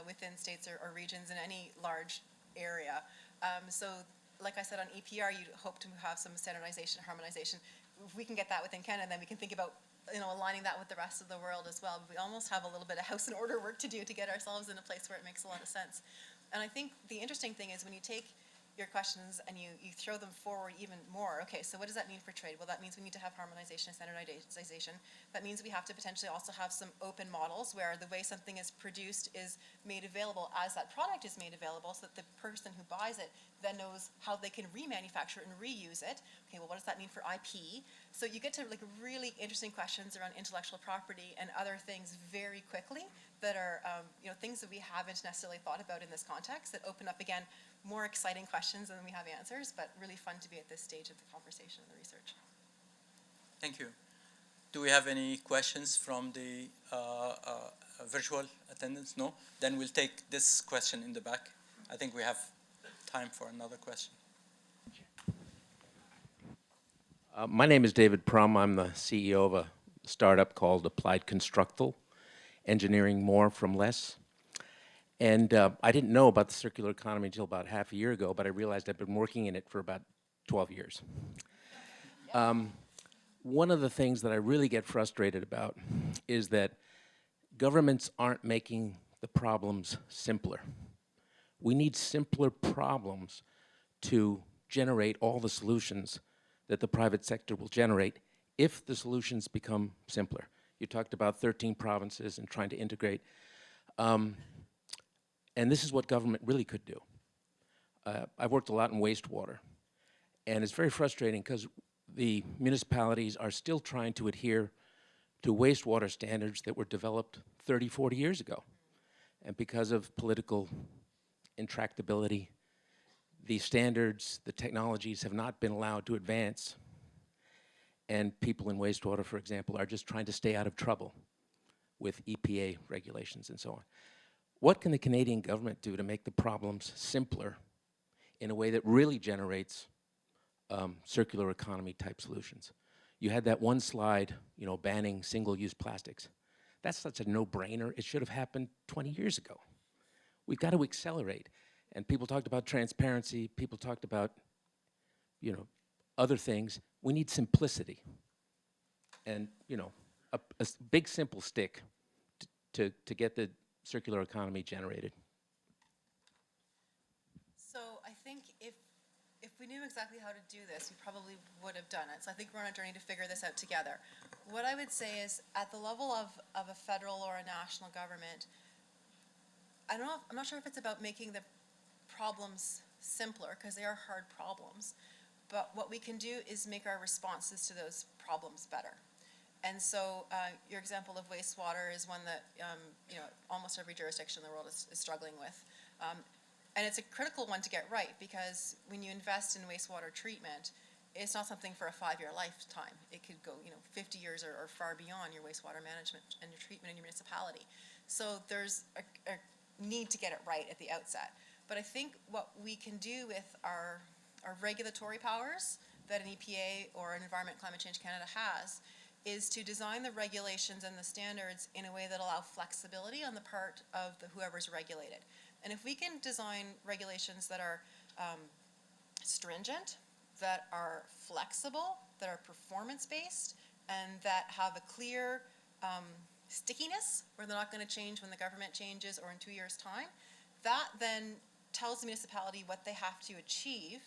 [SPEAKER 7] within states or regions in any large area. So, like I said, on EPR, you'd hope to have some standardization, harmonization. If we can get that within Canada, then we can think about aligning that with the rest of the world as well. But we almost have a little bit of house and order work to do to get ourselves in a place where it makes a lot of sense. And I think the interesting thing is when you take your questions and you throw them forward even more. Okay, so what does that mean for trade? Well, that means we need to have harmonization and standardization. That means we have to potentially also have some open models where the way something is produced is made available as that product is made available so that the person who buys it then knows how they can remanufacture and reuse it. Okay, well, what does that mean for IP? So you get to really interesting questions around intellectual property and other things very quickly that are things that we haven't necessarily thought about in this context that open up, again, more exciting questions than we have answers, but really fun to be at this stage of the conversation and the research.
[SPEAKER 6] Thank you. Do we have any questions from the virtual attendants? No? Then we'll take this question in the back. I think we have time for another question.
[SPEAKER 11] My name is David Prum. I'm the CEO of a startup called Applied Constructal, engineering more from less. And I didn't know about the circular economy until about half a year ago, but I realized I've been working in it for about 12 years. One of the things that I really get frustrated about is that governments aren't making the problems simpler. We need simpler problems to generate all the solutions that the private sector will generate if the solutions become simpler. You talked about 13 provinces and trying to integrate. And this is what government really could do. I've worked a lot in wastewater, and it's very frustrating because the municipalities are still trying to adhere to wastewater standards that were developed 30, 40 years ago. And because of political intractability, the standards, the technologies have not been allowed to advance. And people in wastewater, for example, are just trying to stay out of trouble with EPA regulations and so on. What can the Canadian government do to make the problems simpler in a way that really generates circular economy type solutions? You had that one slide, banning single-use plastics. That's such a no-brainer. It should have happened 20 years ago. We've got to accelerate. And people talked about transparency. People talked about, other things. We need simplicity. And, a big simple stick to get the circular economy generated.
[SPEAKER 7] So I think if we knew exactly how to do this, we probably would have done it. So I think we're on a journey to figure this out together. What I would say is at the level of a federal or a national government, I'm not sure if it's about making the problems simpler, because they are hard problems, but what we can do is make our responses to those problems better. And so your example of wastewater is one that almost every jurisdiction in the world is struggling with. And it's a critical one to get right, because when you invest in wastewater treatment, it's not something for a 5-year lifetime. It could go 50 years or far beyond your wastewater management and your treatment in your municipality. So there's a need to get it right at the outset. But I think what we can do with our regulatory powers that an EPA or an Environment Climate Change Canada has is to design the regulations and the standards in a way that allow flexibility on the part of whoever's regulated. And if we can design regulations that are stringent, that are flexible, that are performance-based, and that have a clear stickiness, where they're not going to change when the government changes or in 2 years' time. That then tells the municipality what they have to achieve,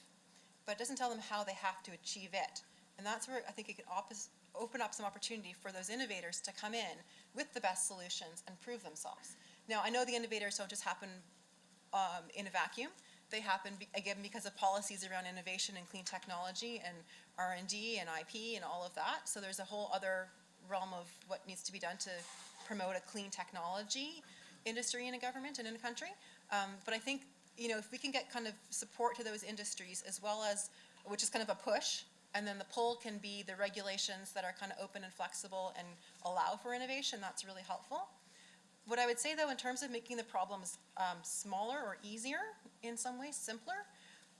[SPEAKER 7] but it doesn't tell them how they have to achieve it. And that's where I think it can open up some opportunity for those innovators to come in with the best solutions and prove themselves. Now, I know the innovators don't just happen in a vacuum. They happen, again, because of policies around innovation and clean technology and R&D and IP and all of that. So there's a whole other realm of what needs to be done to promote a clean technology industry in a government and in a country. But I think, you know, if we can get kind of support to those industries as well as, which is kind of a push, and then the pull can be the regulations that are kind of open and flexible and allow for innovation, that's really helpful. What I would say, though, in terms of making the problems smaller or easier, in some ways simpler,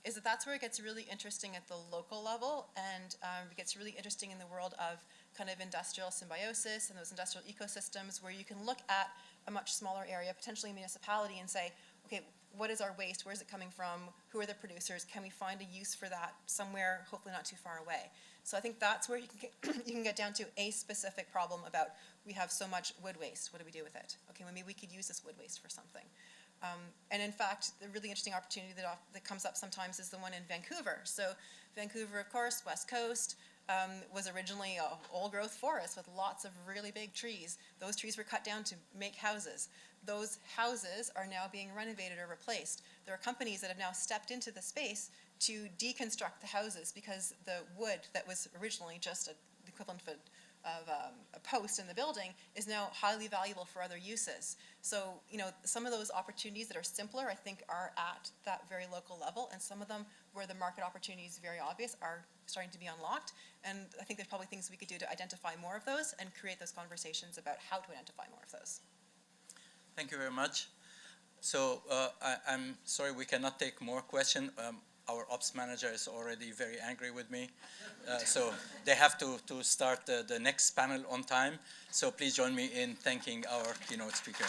[SPEAKER 7] is that that's where it gets really interesting at the local level, and it gets really interesting in the world of kind of industrial symbiosis and those industrial ecosystems where you can look at a much smaller area, potentially a municipality, and say, okay, what is our waste? Where is it coming from? Who are the producers? Can we find a use for that somewhere, hopefully not too far away? So I think that's where you can get, you can get down to a specific problem about, we have so much wood waste, what do we do with it? Okay, well, maybe we could use this wood waste for something. And in fact, the really interesting opportunity that comes up sometimes is the one in Vancouver. So Vancouver, of course, West Coast, was originally an old-growth forest with lots of really big trees. Those trees were cut down to make houses. Those houses are now being renovated or replaced. There are companies that have now stepped into the space to deconstruct the houses because the wood that was originally just the equivalent of a post in the building is now highly valuable for other uses. So, you know, some of those opportunities that are simpler, I think, are at that very local level, and some of them where the market opportunity is very obvious are starting to be unlocked. And I think there's probably things we could do to identify more of those and create those conversations about how to identify more of those.
[SPEAKER 6] Thank you very much. So I'm sorry we cannot take more questions. Our ops manager is already very angry with me. So they have to start the next panel on time. So please join me in thanking our keynote speaker.